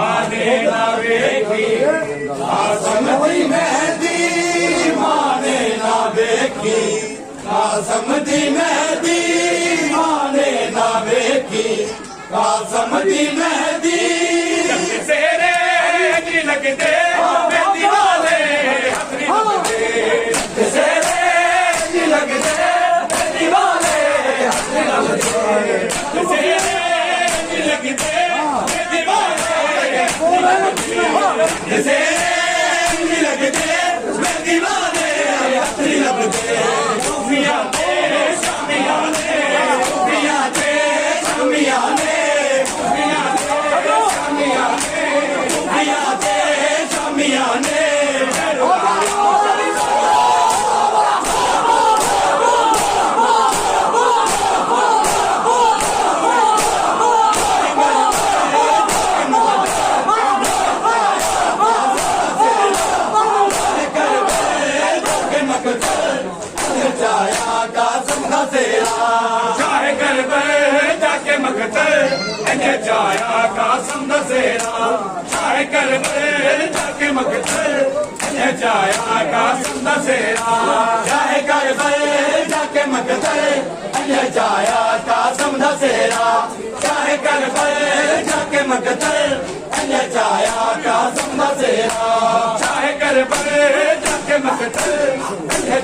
माने ना वेखी कासम दी मेहंदी माने ना वेखी कासम दी मेहंदी माने ना वेखी कासम दी मेहंदी सेरे जी लगते मेहंदी वाले हथरी लगते सेरे जी लगते मेहंदी वाले हथरी लगते सेरे जी लगते मेहंदी वाले सेरे जी लगते मेहंदी वाले हथरी लगते सूफिया ते शामिया ने सूफिया ते शामिया ने सूफिया ते शामिया ने सूफिया ते शामिया ने चाहे घर जाके मकतल जाया कासम दसेरा चाहे घर जाके मकतल जाया कासम दसेरा चाहे घर जाके मकतल जाया कासम दसेरा चाहे घर जाके मकतल जाया कासम दसेरा चाहे घर जाके मकतल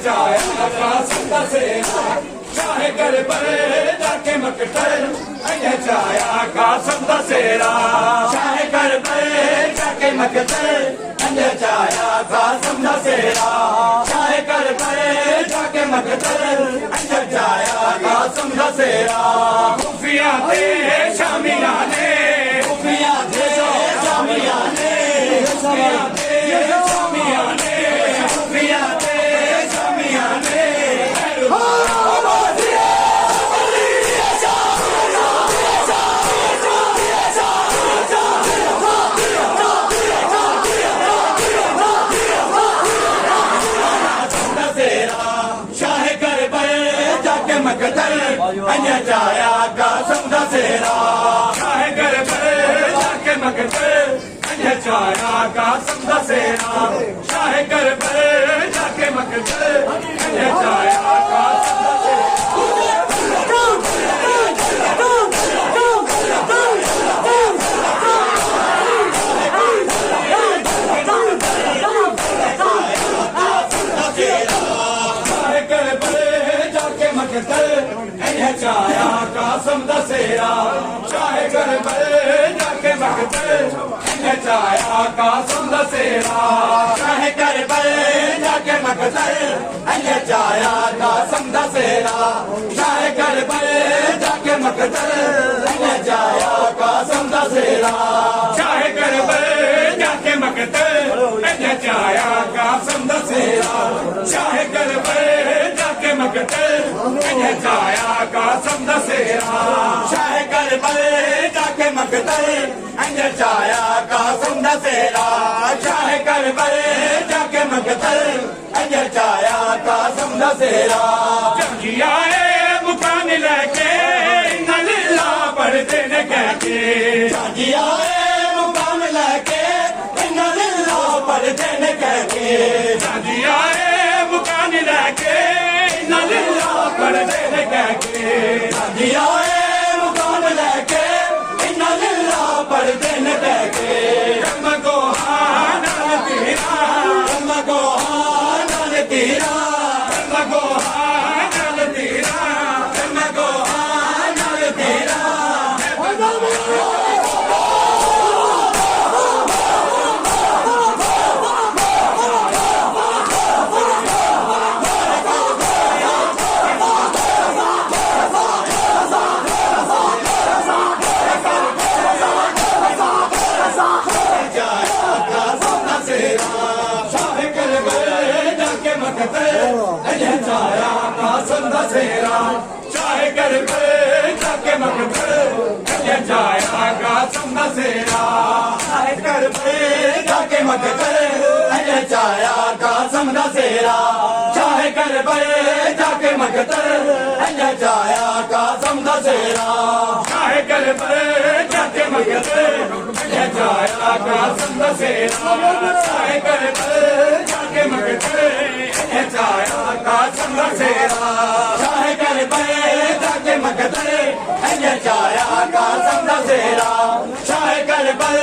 जाया कासम दसेरा चाहे घर जाके मकतल जाया कासम दसेरा चाहे घर जाके मकतल जाया कासम दसेरा चाहे घर जाके मकतल जाया कासम दसेरा खुफिया ते शामिया ने खुफिया ते शामिया ने खुफिया ते शामिया ने खुफिया ते शामिया ने जाया कासम दसेरा चाहे घर जाके मकतल जाया कासम दसेरा चाहे घर जाके मकतल जाया कासम जाया कासम दसेरा चाहे घर जाके मकतल जाया कासम दसेरा चाहे घर जाके मकतल जाया कासम दसेरा चाहे घर जाके मकतल जाया कासम दसेरा चाहे घर जाके मकतल जाया कासम दसेरा चाहे घर जाके मकतल जाया कासम दसेरा चाहे घर जाके मकतल जाया कासम दसेरा चाहे घर जाके मकतल जाया कासम दसेरा जंगिया मुकान लेके नल्ला पढ़ते न कहके जंगिया मुकान लेके नल्ला पढ़ते न कहके जंगिया मुकान लेके नल्ला पढ़ते न कहके जंगिया मुकान लेके नल्ला पढ़ते न कहके मगो हानल तीरा मगो हानल तीरा मगो हानल तीरा मगो हानल तीरा जाया कासम दसेरा चाहे घर जाके मकतल जाया कासम दसेरा चाहे घर जाके मकतल जाया कासम दसेरा चाहे घर जाके मकतल जाया कासम दसेरा चाहे घर जाके मकतल जाया कासम दा सेरा शाह करबल जाके मकतल इन्हें चाया कासम दा सेरा शाह करबल जाके मकतल इन्हें चाया कासम दा सेरा शाह करबल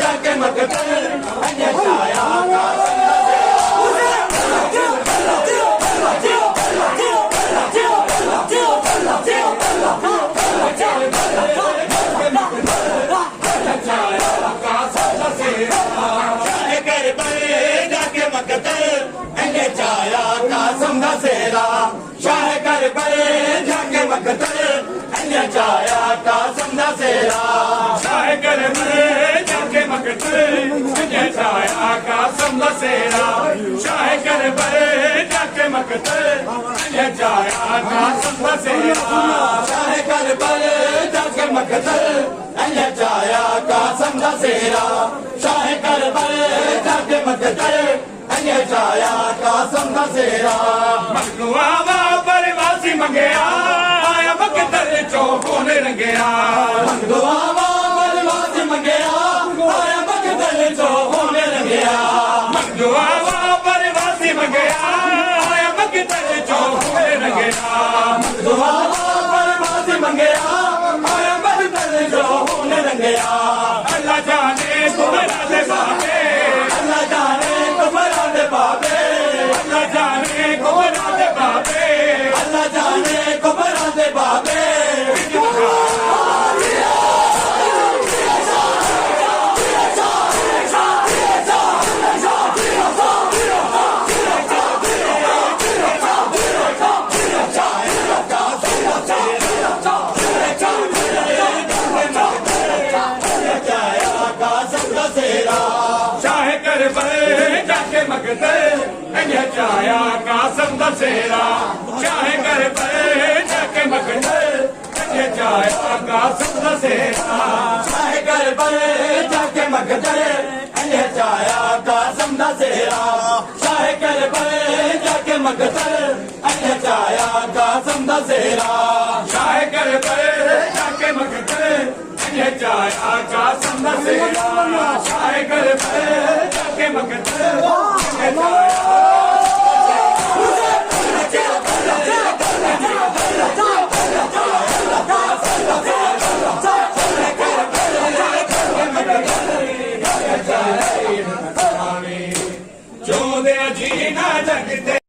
जाके मकतल इन्हें चाया कासम दा कासम दा सेरा शाह करबल जाके मकतल इन्हें चाया कासम दा सेरा शाह करबल जाके मकतल इन्हें चाया कासम दा सेरा शाह करबल जाके मकतल इन्हें चाया कासम दा सेरा शाह करबल जाके मकतल इन्हें चाया कासम दा सेरा शाह करबल जाके मकतल इन्हें चाया कासम दा सेरा मखलूआ परवासी मंगया आया मकतल चौकों ने रंगया मखलूआ परवासी मंगया आया मकतल चौकों ने रंगया मखलूआ परवासी मंगया आया मकतल चौकों ने रंगया मखलूआ परवासी मंगया आया मकतल चौकों ने रंगया अल्लाह जाने कुबरा दे बाबे अल्लाह जाने कुबरा दे बाबे अल्लाह जाने कुबरा दे बाबे अल्लाह जाने कुबरा दे बाबे शाह करबल जाके मकतल इन्हें चाया कासम दा सेरा शाह करबल जाके मकतल इन्हें चाया कासम दा सेरा शाह करबल जाके मकतल इन्हें चाया कासम दा सेरा शाह करबल जाके मकतल इन्हें चाया कासम दा सेरा शाह करबल जाके मकतल इन्हें चाया कासम दा सेरा शाह करबल जाके मकतल इन्हें चाया जो दे जी ना जगते